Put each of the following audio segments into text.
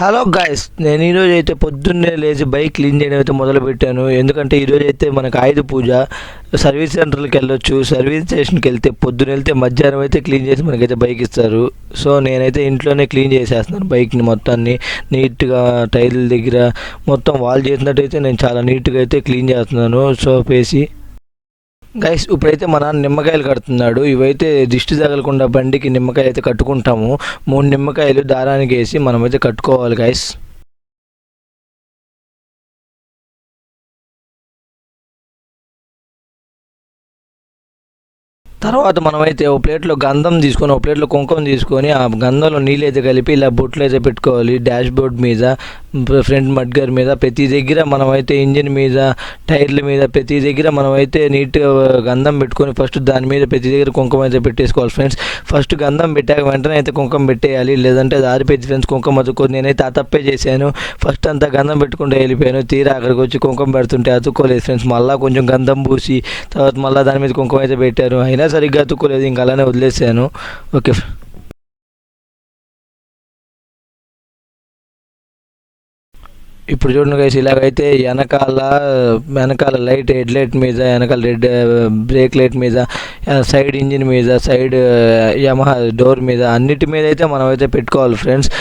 Hello guys, నేను ఈరోజు అయితే పొద్దున్నే లేచి బైక్ క్లీన్ చేయడం అయితే మొదలుపెట్టాను. ఎందుకంటే ఈరోజు అయితే మనకు ఆయుధ పూజ. సర్వీస్ సెంటర్కి వెళ్ళొచ్చు. సర్వీస్ స్టేషన్కి వెళ్తే పొద్దున్న వెళ్తే మధ్యాహ్నం అయితే క్లీన్ చేసి మనకైతే బైక్ ఇస్తారు. సో నేనైతే ఇంట్లోనే క్లీన్ చేసేస్తున్నాను బైక్ని మొత్తాన్ని. నీట్గా టైర్ల దగ్గర మొత్తం వాల్ చేసినట్టయితే నేను చాలా నీట్గా అయితే క్లీన్ చేస్తున్నాను సోప్ వేసి. గైస్, ఇప్పుడైతే మా నాన్న నిమ్మకాయలు కడుతున్నాడు. ఇవైతే దిష్టి తగలకుండా బండికి నిమ్మకాయ అయితే కట్టుకుంటాము. 3 నిమ్మకాయలు దారానికి వేసి మనమైతే కట్టుకోవాలి గైస్. తర్వాత మనమైతే ఒక ప్లేట్లో గంధం తీసుకొని, ఒక ప్లేట్లో కుంకుమ తీసుకొని, ఆ గంధంలో నీళ్ళు అయితే కలిపి ఇలా బొట్లు అయితే పెట్టుకోవాలి. డాష్ బోర్డ్ మీద, ఫ్రంట్ మడ్గర్ మీద, ప్రతి దగ్గర మనమైతే ఇంజిన్ మీద, టైర్ల మీద, ప్రతి దగ్గర మనమైతే నీట్గా గంధం పెట్టుకొని ఫస్ట్ దాని మీద ప్రతి దగ్గర కుంకుమ అయితే పెట్టేసుకోవాలి ఫ్రెండ్స్. ఫస్ట్ గంధం పెట్టాక వెంటనే అయితే కుంకుమ పెట్టేయాలి, లేదంటే అది ఆరిపోయింది ఫ్రెండ్స్ కుంకుమ అతుక్కోదు. నేనైతే ఆ తప్పే చేశాను. ఫస్ట్ అంతా గంధం పెట్టుకుంటూ వెళ్ళిపోయాను. తీరా అక్కడికి వచ్చి కుంకుమ పెడుతుంటే అతుక్కోలేదు ఫ్రెండ్స్. మళ్ళీ కొంచెం గంధం పూసి తర్వాత మళ్ళీ దాని మీద కుంకుమ అయితే పెట్టారు. అయినా సరిగ్గా అతుక్కోలేదు, ఇంకా అలానే వదిలేసాను. ఓకే, ఇప్పుడు చూడండి గైస్, ఇలాగైతే వెనకాల లైట్, హెడ్ లైట్ మీద, వెనకాల రెడ్ బ్రేక్ లైట్ మీద, సైడ్ ఇంజిన్ మీద, సైడ్ యమహా డోర్ మీద, అన్నిటి మీద అయితే మనం అయితే పెట్టుకోవాలి ఫ్రెండ్స్.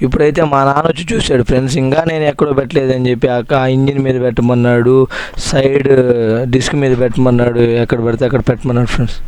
ఇప్పుడైతే మా నాన్న వచ్చి చూశాడు ఫ్రెండ్స్. ఇంకా నేను ఎక్కడో పెట్టలేదని చెప్పి ఆ ఇంజిన్ మీద పెట్టమన్నాడు, సైడ్ డిస్క్ మీద పెట్టమన్నాడు, ఎక్కడ పడితే అక్కడ పెట్టమన్నాడు ఫ్రెండ్స్.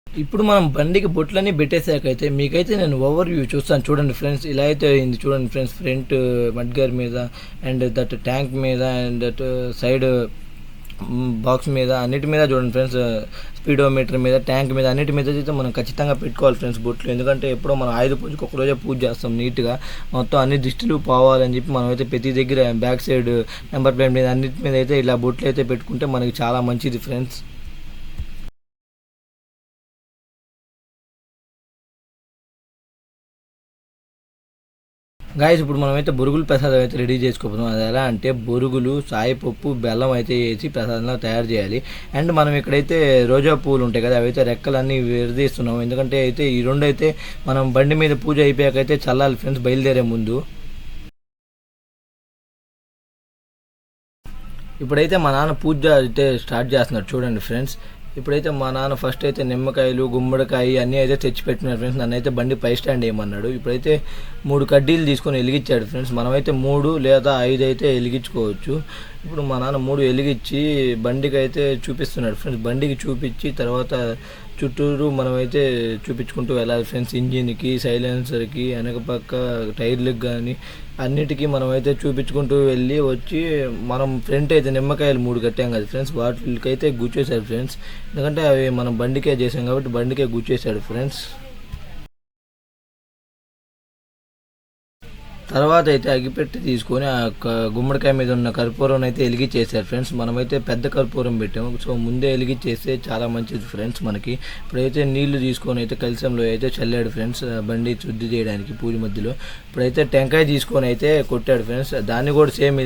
ఇప్పుడు మనం బండికి బొట్లన్నీ పెట్టేసాకైతే మీకైతే నేను ఓవర్ వ్యూ చూస్తాను చూడండి ఫ్రెండ్స్. ఇలా అయితే అయింది చూడండి ఫ్రెండ్స్. ఫ్రంట్ మడ్గర్ మీద, అండ్ దట్ ట్యాంక్ మీద, అండ్ దట్ సైడ్ బాక్స్ మీద, అన్నిటి మీద చూడండి ఫ్రెండ్స్. స్పీడోమీటర్ మీద, ట్యాంక్ మీద, అన్నిటి మీద అయితే మనం ఖచ్చితంగా పెట్టుకోవాలి ఫ్రెండ్స్ బొట్లు. ఎందుకంటే ఎప్పుడో మనం ఆయుధ పూజకి ఒకరోజే పూజ చేస్తాం నీట్గా. మొత్తం అన్ని దిష్టిలు పోవాలని చెప్పి మనం అయితే ప్రతి దగ్గర బ్యాక్ సైడ్ నెంబర్ ప్లేట్ మీద అన్నిటి మీద అయితే ఇలా బొట్లు అయితే పెట్టుకుంటే మనకి చాలా మంచిది ఫ్రెండ్స్. గాయస్, ఇప్పుడు మనమైతే బొరుగులు ప్రసాదం అయితే రెడీ చేసుకోపోతున్నాం. అది ఎలా అంటే బొరుగులు, సాయిపప్పు, బెల్లం అయితే వేసి ప్రసాదంలో తయారు చేయాలి. అండ్ మనం ఇక్కడైతే రోజా పూలు ఉంటాయి కదా, అవైతే రెక్కలన్నీ విరదీస్తున్నాం. ఎందుకంటే అయితే ఈ రెండు అయితే మనం బండి మీద పూజ అయిపోయాకైతే చల్లాలి ఫ్రెండ్స్ బయలుదేరే ముందు. ఇప్పుడైతే మా నాన్న పూజ అయితే స్టార్ట్ చేస్తున్నాడు చూడండి ఫ్రెండ్స్. ఇప్పుడైతే మా నాన్న ఫస్ట్ అయితే నిమ్మకాయలు, గుమ్మడికాయ అన్నీ అయితే తెచ్చి పెట్టినాడు ఫ్రెండ్స్. నన్ను అయితే బండి పై స్టాండ్ వేయమన్నాడు. ఇప్పుడైతే 3 కడ్డీలు తీసుకొని వెలిగించాడు ఫ్రెండ్స్. మనమైతే 3 లేదా 5 అయితే వెలిగించుకోవచ్చు. ఇప్పుడు మా నాన్న 3 వెలిగించి బండికి అయితే చూపిస్తున్నాడు ఫ్రెండ్స్. బండికి చూపించి తర్వాత చుట్టూరు మనమైతే చూపించుకుంటూ వెళ్ళాలి ఫ్రెండ్స్. ఇంజిన్కి, సైలెన్సర్కి, వెనక పక్క టైర్లకు కానీ అన్నిటికీ మనమైతే చూపించుకుంటూ వెళ్ళి వచ్చి మనం ఫ్రంట్ అయితే నిమ్మకాయలు 3 కట్టాం కదా ఫ్రెండ్స్, వాటికైతే గుచ్చేశాడు ఫ్రెండ్స్. ఎందుకంటే అవి మనం బండికే చేసాం కాబట్టి బండికే గుచ్చేశాడు ఫ్రెండ్స్. తర్వాత అయితే అగ్గిపెట్టి తీసుకొని ఆ గుమ్మడికాయ మీద ఉన్న కర్పూరం అయితే వెలిగించేసారు ఫ్రెండ్స్. మనమైతే పెద్ద కర్పూరం పెట్టాము. సో ముందే వెలిగించేస్తే చాలా మంచిది ఫ్రెండ్స్ మనకి. ఇప్పుడైతే నీళ్లు తీసుకొని అయితే కలశంలో అయితే చల్లాడు ఫ్రెండ్స్ బండి శుద్ధి చేయడానికి పూజ మధ్యలో. ఇప్పుడైతే టెంకాయ తీసుకొని అయితే కొట్టాడు ఫ్రెండ్స్. దాన్ని కూడా సేమ్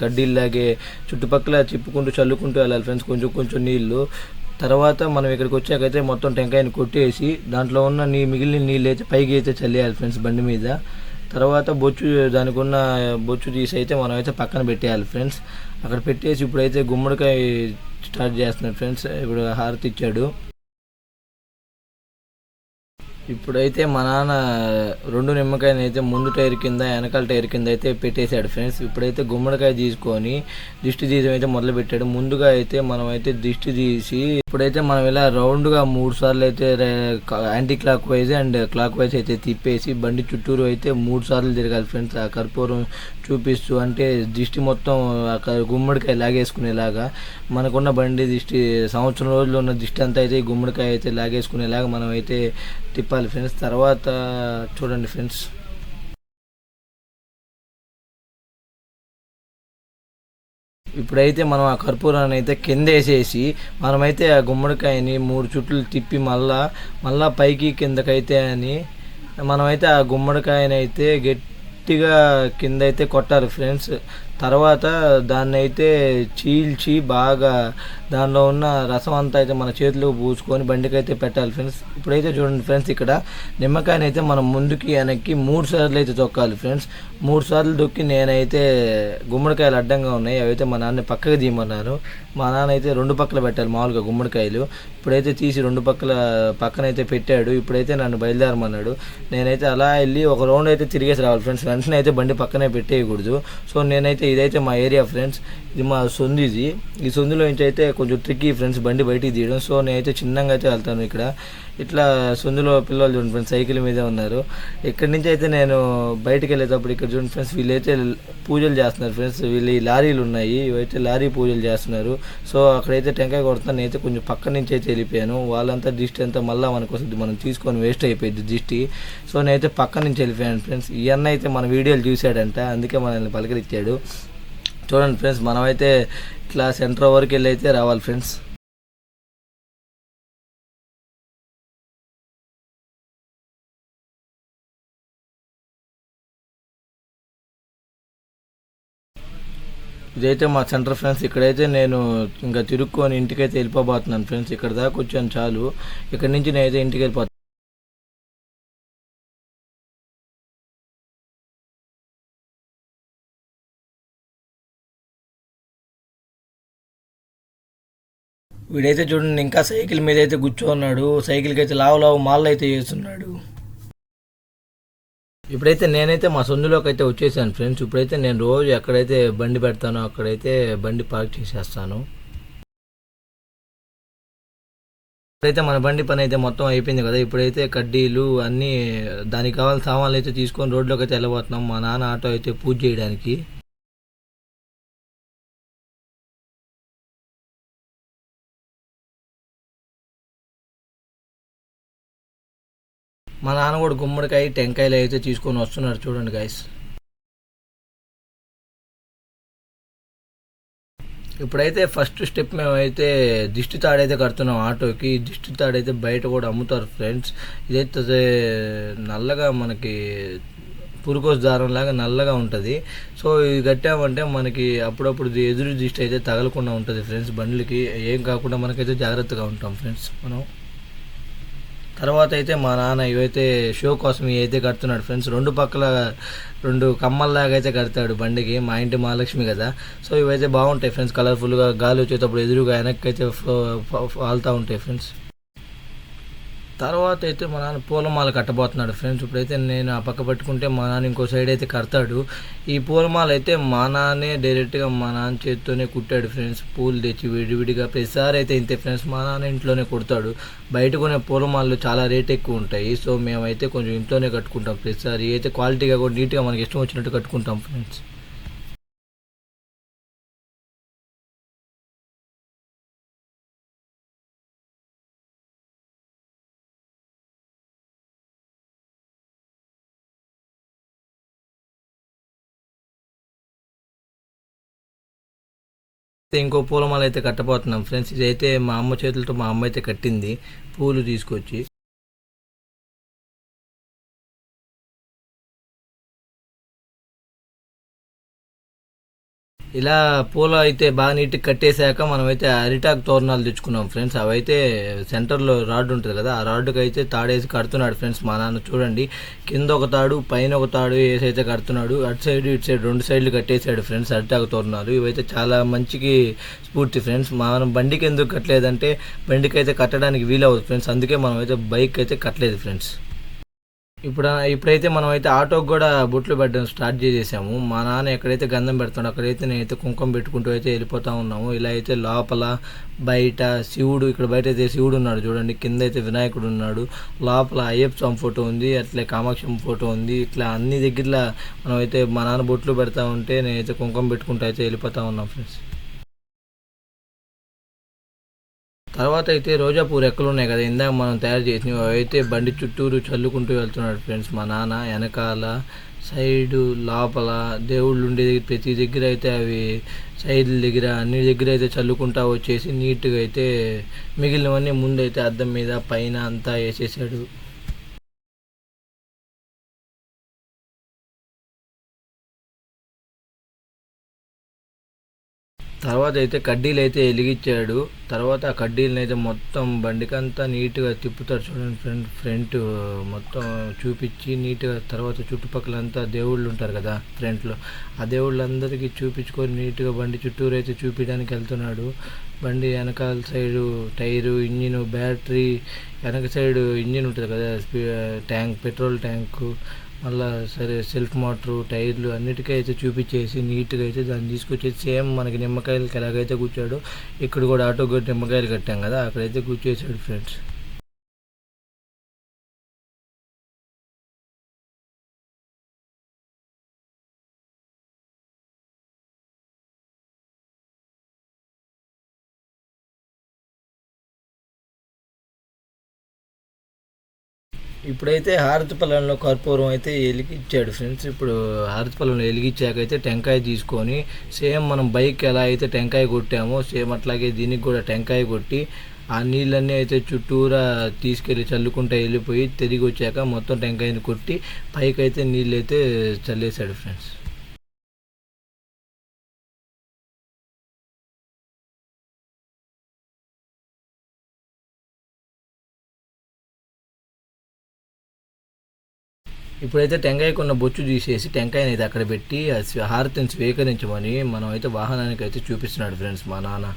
కడ్డీల్లాగే చుట్టుపక్కల తిప్పుకుంటూ చల్లుకుంటూ వెళ్ళాలి ఫ్రెండ్స్, కొంచెం కొంచెం నీళ్లు. తర్వాత మనం ఇక్కడికి వచ్చాకైతే మొత్తం టెంకాయని కొట్టేసి దాంట్లో ఉన్న మిగిలిన నీళ్ళు అయితే పైకి అయితే చల్లేయాలి ఫ్రెండ్స్ బండి మీద. తర్వాత దానికి ఉన్న బొచ్చు తీసి అయితే మనం అయితే పక్కన పెట్టేయాలి ఫ్రెండ్స్. అక్కడ పెట్టేసి ఇప్పుడైతే గుమ్మడికాయ స్టార్ట్ చేస్తున్నాడు ఫ్రెండ్స్. ఇప్పుడు హారతి ఇచ్చాడు. ఇప్పుడైతే మా నాన్న 2 నిమ్మకాయలు అయితే ముందు టైర్ కింద వెనకాల టైర్ కింద అయితే పెట్టేశాడు ఫ్రెండ్స్. ఇప్పుడైతే గుమ్మడికాయ తీసుకొని దిష్టి తీయడం అయితే మొదలు పెట్టాడు. ముందుగా అయితే మనం అయితే దిష్టి తీసి ఇప్పుడైతే మనం ఇలా రౌండ్గా 3 సార్లు అయితే anti clock wise and clock wise అయితే తిప్పేసి బండి చుట్టూరు అయితే 3 సార్లు తిరగాలి ఫ్రెండ్స్. ఆ కర్పూరం చూపిస్తూ అంటే దిష్టి మొత్తం గుమ్మడికాయ లాగేసుకునేలాగా మనకున్న బండి దిష్టి సంవత్సరం రోజులు ఉన్న దిష్టి అంతా అయితే గుమ్మడికాయ అయితే లాగేసుకునేలాగా మనం అయితే తిప్పాలి ఫ్రెండ్స్. తర్వాత చూడండి ఫ్రెండ్స్, ఇప్పుడైతే మనం ఆ కర్పూరాన్ని అయితే కింద వేసేసి మనమైతే ఆ గుమ్మడికాయని 3 చుట్లు తిప్పి మళ్ళా పైకి కిందకైతే అని మనమైతే ఆ గుమ్మడికాయని అయితే గట్టిగా కింద అయితే కొట్టాలి ఫ్రెండ్స్. తర్వాత దాన్ని అయితే చీల్చి బాగా దానిలో ఉన్న రసం అంతా అయితే మన చేతిలోకి పూసుకొని బండికి అయితే పెట్టాలి ఫ్రెండ్స్. ఇప్పుడైతే చూడండి ఫ్రెండ్స్, ఇక్కడ నిమ్మకాయని అయితే మనం ముందుకి వెనక్కి 3 సార్లు అయితే తొక్కాలి ఫ్రెండ్స్. 3 సార్లు తొక్కి నేనైతే గుమ్మడికాయలు అడ్డంగా ఉన్నాయి అవైతే మా నాన్న పక్కకి తీయమన్నారు. మా నాన్న అయితే 2 పక్కల పెట్టాలి మామూలుగా గుమ్మడికాయలు. ఇప్పుడైతే తీసి 2 పక్కనైతే పెట్టాడు. ఇప్పుడైతే నన్ను బయలుదేరమన్నాడు. నేనైతే అలా వెళ్ళి ఒక రౌండ్ అయితే తిరిగేసి రావాలి ఫ్రెండ్స్. వెంటనే అయితే బండి పక్కనే పెట్టేయకూడదు. సో నేనైతే ఇదైతే మా ఏరియా ఫ్రెండ్స్, ఇది మా సొంది. ఈ సొందులో నుంచి అయితే కొంచెం ట్రిక్కీ ఫ్రెండ్స్ బండి బయటికి తీయడం. సో నేనైతే చిన్నగా అయితే వెళ్తాను. ఇక్కడ ఇట్లా సొందులో పిల్లలు చూడండి ఫ్రెండ్స్ సైకిల్ మీదే ఉన్నారు. ఇక్కడి నుంచి అయితే నేను బయటికి వెళ్ళేటప్పుడు ఇక్కడ చూడండి ఫ్రెండ్స్ వీళ్ళైతే పూజలు చేస్తున్నారు ఫ్రెండ్స్. వీళ్ళు లారీలు ఉన్నాయి, ఇవైతే లారీ పూజలు చేస్తున్నారు. సో అక్కడైతే టెంకాయ కొడుతున్నాను. నేనైతే కొంచెం పక్క నుంచి అయితే వెళ్ళిపోయాను. వాళ్ళంతా దిష్టి అంతా మళ్ళీ మనకు వస్తుంది, మనం తీసుకొని వేస్ట్ అయిపోయింది దిష్టి. సో నేనైతే పక్క నుంచి వెళ్ళిపోయాను ఫ్రెండ్స్. ఈ అన్న అయితే మన వీడియోలు చూశాడంట, అందుకే మనల్ని పలకరించాడు. చూడండి ఫ్రెండ్స్, మనమైతే ఇట్లా సెంటర్ వరకు వెళ్ళి అయితే రావాలి ఫ్రెండ్స్. ఇదైతే మా సెంటర్ ఫ్రెండ్స్. ఇక్కడైతే నేను ఇంకా తిరుక్కొని ఇంటికైతే వెళ్ళిపోబోతున్నాను ఫ్రెండ్స్. ఇక్కడ దాకా వచ్చాను చాలు, ఇక్కడ నుంచి నేనైతే ఇంటికి వెళ్ళిపోతాను. వీడైతే చూడండి ఇంకా సైకిల్ మీద అయితే కూర్చోన్నాడు. సైకిల్కి అయితే లావు మాల్ అయితే చేస్తున్నాడు. ఇప్పుడైతే నేనైతే మా సొందులోకి అయితే వచ్చేసాను ఫ్రెండ్స్. ఇప్పుడైతే నేను రోజు ఎక్కడైతే బండి పెడతానో అక్కడైతే బండి పార్క్ చేసేస్తాను. ఇప్పుడైతే మన బండి పని అయితే మొత్తం అయిపోయింది కదా. ఇప్పుడైతే కడ్డీలు అన్నీ దానికి కావాల్సిన సామాన్లు అయితే తీసుకొని రోడ్లోకి అయితే వెళ్ళబోతున్నాం. మా నాన్న ఆటో అయితే పూజ చేయడానికి. మా నాన్న కూడా గుమ్మడికాయ టెంకాయలు అయితే తీసుకొని వస్తున్నారు చూడండి గైస్. ఇప్పుడైతే ఫస్ట్ స్టెప్ మేమైతే దిష్టి తాడైతే కడుతున్నాం ఆటోకి. దిష్టి తాడైతే బయట కూడా అమ్ముతారు ఫ్రెండ్స్. ఇదైతే నల్లగా మనకి పురుకోస్ దారం లాగా నల్లగా ఉంటుంది. సో ఇది కట్టామంటే మనకి అప్పుడప్పుడు ఎదురు దిష్టి అయితే తగలకుండా ఉంటుంది ఫ్రెండ్స్. బండ్లకి ఏం కాకుండా మనకైతే జాగ్రత్తగా ఉంటాం ఫ్రెండ్స్ మనం. తర్వాత అయితే మా నాన్న ఇవైతే షో కోసం అయితే కడుతున్నాడు ఫ్రెండ్స్. 2 పక్కల 2 కమ్మల్లాగా అయితే కడతాడు బండికి. మా ఇంటి మహాలక్ష్మి కదా. సో ఇవైతే బాగుంటాయి ఫ్రెండ్స్, కలర్ఫుల్గా గాలి వచ్చేటప్పుడు ఎదురుగా వెనక్కి అయితే వాళ్తూ ఉంటాయి ఫ్రెండ్స్. తర్వాత అయితే మా నాన్న పూలమాల కట్టబోతున్నాడు ఫ్రెండ్స్. ఇప్పుడైతే నేను ఆ పక్క పట్టుకుంటే మా నాన్న ఇంకో సైడ్ అయితే కడతాడు. ఈ పూలమాల అయితే మా నాన్నే డైరెక్ట్గా మా నాన్న చేతితోనే కుట్టాడు ఫ్రెండ్స్. పూలు తెచ్చి విడివిడిగా ప్రతిసారి అయితే ఇంతే ఫ్రెండ్స్, మా నాన్న ఇంట్లోనే కుడతాడు. బయట కొనే పూలమాలలు చాలా రేట్ ఎక్కువ ఉంటాయి. సో మేమైతే కొంచెం ఇంట్లోనే కట్టుకుంటాం ప్రతిసారి. అయితే క్వాలిటీగా కూడా నీట్గా మనకి ఇష్టం వచ్చినట్టు కట్టుకుంటాం ఫ్రెండ్స్. ఇంకో పూలమాల అయితే కట్టబోతున్నాం ఫ్రెండ్స్. ఇదైతే మా అమ్మ చేతులతో మా అమ్మ అయితే కట్టింది పూలు తీసుకొచ్చి. ఇలా పూల అయితే బాగా నీట్గా కట్టేశాక మనమైతే అరిటాకు తోరణాలు తెచ్చుకున్నాం ఫ్రెండ్స్. అవైతే సెంటర్లో రాడ్ ఉంటుంది కదా, ఆ రాడ్డుకి అయితే తాడేసి కడుతున్నాడు ఫ్రెండ్స్ మా నాన్న. చూడండి, కింద ఒక తాడు పైన ఒక తాడు వేసి అయితే కడుతున్నాడు. అటు సైడ్ ఇటు సైడ్ 2 సైడ్లు కట్టేశాడు ఫ్రెండ్స్ అరిటాకు తోరణాలు. ఇవైతే చాలా మంచికి స్ఫూర్తి ఫ్రెండ్స్. మనం బండికి ఎందుకు కట్టలేదంటే బండికి అయితే కట్టడానికి వీలవుతుంది ఫ్రెండ్స్, అందుకే మనం అయితే బైక్ అయితే కట్టలేదు ఫ్రెండ్స్. ఇప్పుడైతే మనమైతే ఆటోకి కూడా బొట్లు పెట్టడం స్టార్ట్ చేసేసాము. మా నాన్న ఎక్కడైతే గంధం పెడతాడో అక్కడైతే నేనైతే కుంకుమ పెట్టుకుంటూ అయితే వెళ్ళిపోతూ ఉన్నాము. ఇలా అయితే లోపల బయట శివుడు, ఇక్కడ బయట అయితే శివుడు ఉన్నాడు చూడండి, కింద అయితే వినాయకుడు ఉన్నాడు, లోపల అయ్యప్ప స్వామి ఫోటో ఉంది, అట్లే కామాక్షమ్మ ఫోటో ఉంది. ఇట్లా అన్ని దగ్గరలో మనమైతే మా నాన్న బొట్లు పెడతా ఉంటే నేనైతే కుంకుమ పెట్టుకుంటూ అయితే వెళ్ళిపోతూ ఉన్నాం ఫ్రెండ్స్. తర్వాత అయితే రోజా పూ రెక్కలు ఉన్నాయి కదా, ఇందాక మనం తయారు చేసినవి, అయితే బండి చుట్టూరు చల్లుకుంటూ వెళ్తున్నాడు ఫ్రెండ్స్ మా నాన్న. వెనకాల సైడు లోపల దేవుళ్ళు ఉండే ప్రతి దగ్గర అయితే అవి సైడ్ల దగ్గర అన్ని దగ్గర అయితే చల్లుకుంటా వచ్చేసి నీట్గా అయితే మిగిలినవన్నీ ముందైతే అద్దం మీద పైన అంతా వేసేసాడు. తర్వాత అయితే కడ్డీలు అయితే వెలిగించాడు. తర్వాత ఆ కడ్డీలను అయితే మొత్తం బండికంతా నీట్గా తిప్పుతారు చూడండి ఫ్రంట్ మొత్తం చూపించి నీట్గా. తర్వాత చుట్టుపక్కలంతా దేవుళ్ళు ఉంటారు కదా ఫ్రంట్లో, ఆ దేవుళ్ళందరికీ చూపించుకొని నీట్గా బండి చుట్టూరు అయితే చూపించడానికి వెళ్తున్నాడు. బండి వెనకాల సైడు టైరు, ఇంజిన్, బ్యాటరీ, వెనక సైడు ఇంజిన్ ఉంటుంది కదా, ట్యాంక్, పెట్రోల్ ట్యాంకు, మళ్ళీ సరే సెల్ఫ్ మోటరు, టైర్లు అన్నిటికీ అయితే చూపించేసి నీట్గా అయితే దాన్ని తీసుకొచ్చేసి సేమ్ మనకి నిమ్మకాయలకి ఎలాగైతే కూర్చాడో ఇక్కడ కూడా ఆటో కూడా నిమ్మకాయలు కట్టాం కదా అక్కడైతే కూర్చేసాడు ఫ్రెండ్స్. ఇప్పుడైతే హారతి పొలంలో కర్పూరం అయితే వెలిగించాడు ఫ్రెండ్స్. ఇప్పుడు హారతి పొలంలో వెలిగించాకైతే టెంకాయ తీసుకొని సేమ్ మనం బైక్ ఎలా అయితే టెంకాయ కొట్టామో సేమ్ అట్లాగే దీనికి కూడా టెంకాయ కొట్టి ఆ నీళ్ళన్నీ అయితే చుట్టూరా తీసుకెళ్ళి చల్లుకుంటూ వెళ్ళిపోయి తిరిగి వచ్చాక మొత్తం టెంకాయని కొట్టి పైకి అయితే నీళ్ళు అయితే చల్లేశాడు ఫ్రెండ్స్. ఇప్పుడైతే టెంకాయకు ఉన్న బొచ్చు తీసేసి టెంకాయని అయితే అక్కడ పెట్టి హారతిని స్వీకరించమని మనం అయితే వాహనానికి అయితే చూపిస్తున్నాడు ఫ్రెండ్స్ మా నాన్న.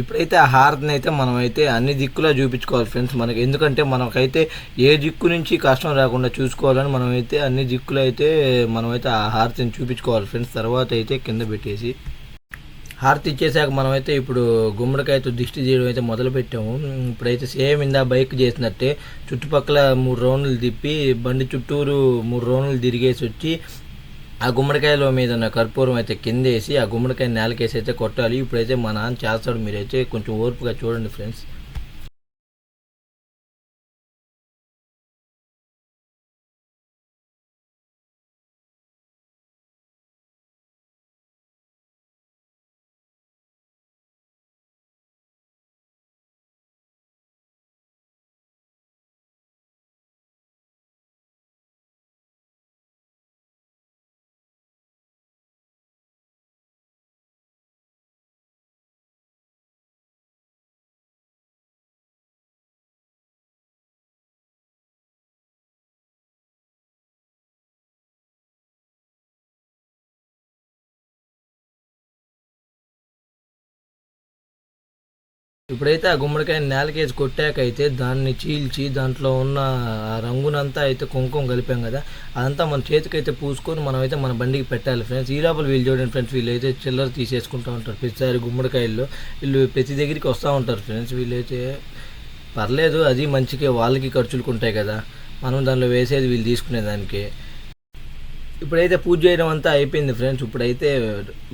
ఇప్పుడైతే ఆ హారతిని అయితే మనం అయితే అన్ని దిక్కులా చూపించుకోవాలి ఫ్రెండ్స్ మనకి, ఎందుకంటే మనకైతే ఏ దిక్కు నుంచి కష్టం రాకుండా చూసుకోవాలని మనమైతే అన్ని దిక్కులు అయితే మనమైతే ఆ హారతిని చూపించుకోవాలి ఫ్రెండ్స్. తర్వాత అయితే కింద పెట్టేసి హారతి ఇచ్చేసాక మనమైతే ఇప్పుడు గుమ్మడికాయతో దిష్టి చేయడం అయితే మొదలు పెట్టాము. ఇప్పుడైతే సేమ్ ఇందా బైక్ చేసినట్టే చుట్టుపక్కల 3 రౌండ్లు తిప్పి బండి చుట్టూరు 3 రౌండ్లు తిరిగేసి వచ్చి ఆ గుమ్మడికాయలో మీద ఉన్న కర్పూరం అయితే కిందేసి ఆ గుమ్మడికాయ నేలకేసి అయితే కొట్టాలి. ఇప్పుడైతే మా నాన్న చేస్తాడు, మీరైతే కొంచెం ఓర్పుగా చూడండి ఫ్రెండ్స్. ఇప్పుడైతే ఆ గుమ్మడికాయ నేలకేసి కొట్టాకైతే దాన్ని చీల్చి దాంట్లో ఉన్న ఆ రంగునంతా అయితే కుంకుమ కలిపాం కదా అదంతా మన చేతికైతే పూసుకొని మనమైతే మన బండికి పెట్టాలి ఫ్రెండ్స్. ఈ లోపల వీళ్ళు చూడండి ఫ్రెండ్స్, వీళ్ళైతే చిల్లర తీసేసుకుంటూ ఉంటారు ప్రతిసారి గుమ్మడికాయల్లో. వీళ్ళు ప్రతి దగ్గరికి వస్తూ ఉంటారు ఫ్రెండ్స్. వీళ్ళైతే పర్లేదు, అది మంచిగా వాళ్ళకి ఖర్చులకు ఉంటాయి కదా, మనం దానిలో వేసేది వీళ్ళు తీసుకునేదానికి. ఇప్పుడైతే పూజ చేయడం అంతా అయిపోయింది ఫ్రెండ్స్. ఇప్పుడైతే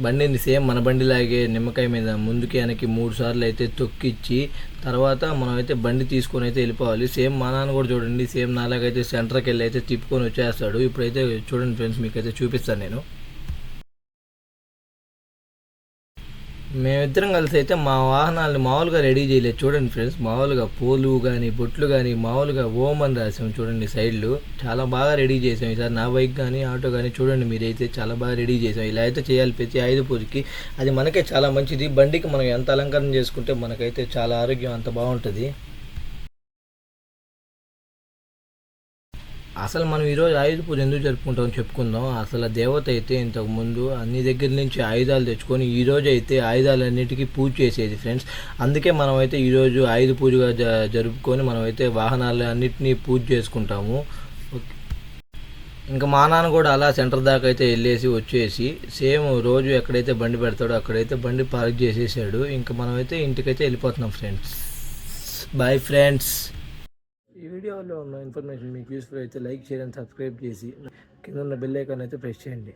బండిని సేమ్ మన బండిలాగే నిమ్మకాయ మీద ముందుకి వెనక్కి 3 సార్లు అయితే తొక్కిచ్చి తర్వాత మనం అయితే బండి తీసుకొని అయితే వెళ్ళిపోవాలి. సేమ్ మా నాన్న కూడా చూడండి, సేమ్ నాలాగైతే సెంటర్కి వెళ్ళి అయితే తిప్పుకొని వచ్చేస్తాడు. ఇప్పుడైతే చూడండి ఫ్రెండ్స్, మీకైతే చూపిస్తాను నేను. మేమిద్దరం కలిసి అయితే మా వాహనాలను మామూలుగా రెడీ చేయలేదు చూడండి ఫ్రెండ్స్. మామూలుగా పూలు కానీ బొట్లు కానీ మామూలుగా ఓం అని రాసాం చూడండి సైడ్లు. చాలా బాగా రెడీ చేసాం ఈసారి. నా బైక్ కానీ ఆటో కానీ చూడండి మీరైతే చాలా బాగా రెడీ చేసాం. ఇలా అయితే చేయాలి ప్రతి ఆయుధ పూజకి, అది మనకే చాలా మంచిది. బండికి మనం ఎంత అలంకరణ చేసుకుంటే మనకైతే చాలా ఆరోగ్యం అంత బాగుంటుంది. అసలు మనం ఈరోజు ఆయుధ పూజ ఎందుకు జరుపుకుంటామో చెప్పుకుందాం. అసలు ఆ దేవత అయితే ఇంతకుముందు అన్ని దగ్గర నుంచి ఆయుధాలు తెచ్చుకొని ఈరోజు అయితే ఆయుధాలన్నిటికీ పూజ చేసేది ఫ్రెండ్స్. అందుకే మనమైతే ఈరోజు ఆయుధ పూజగా జరుపుకొని మనమైతే వాహనాలు అన్నిటినీ పూజ చేసుకుంటాము. ఇంకా మా నాన్న కూడా అలా సెంటర్ దాకా అయితే వెళ్ళేసి వచ్చేసి సేమ్ రోజు ఎక్కడైతే బండి పెడతాడో అక్కడైతే బండి పార్క్ చేసేసాడు. ఇంకా మనమైతే ఇంటికైతే వెళ్ళిపోతున్నాం ఫ్రెండ్స్. Bye friends. ఈ వీడియోలో ఉన్న ఇన్ఫర్మేషన్ మీకు యూస్ఫుల్ అయితే లైక్ చేయండి, సబ్స్క్రైబ్ చేసి కింద ఉన్న బెల్ ఐకాన్ అయితే ప్రెస్ చేయండి.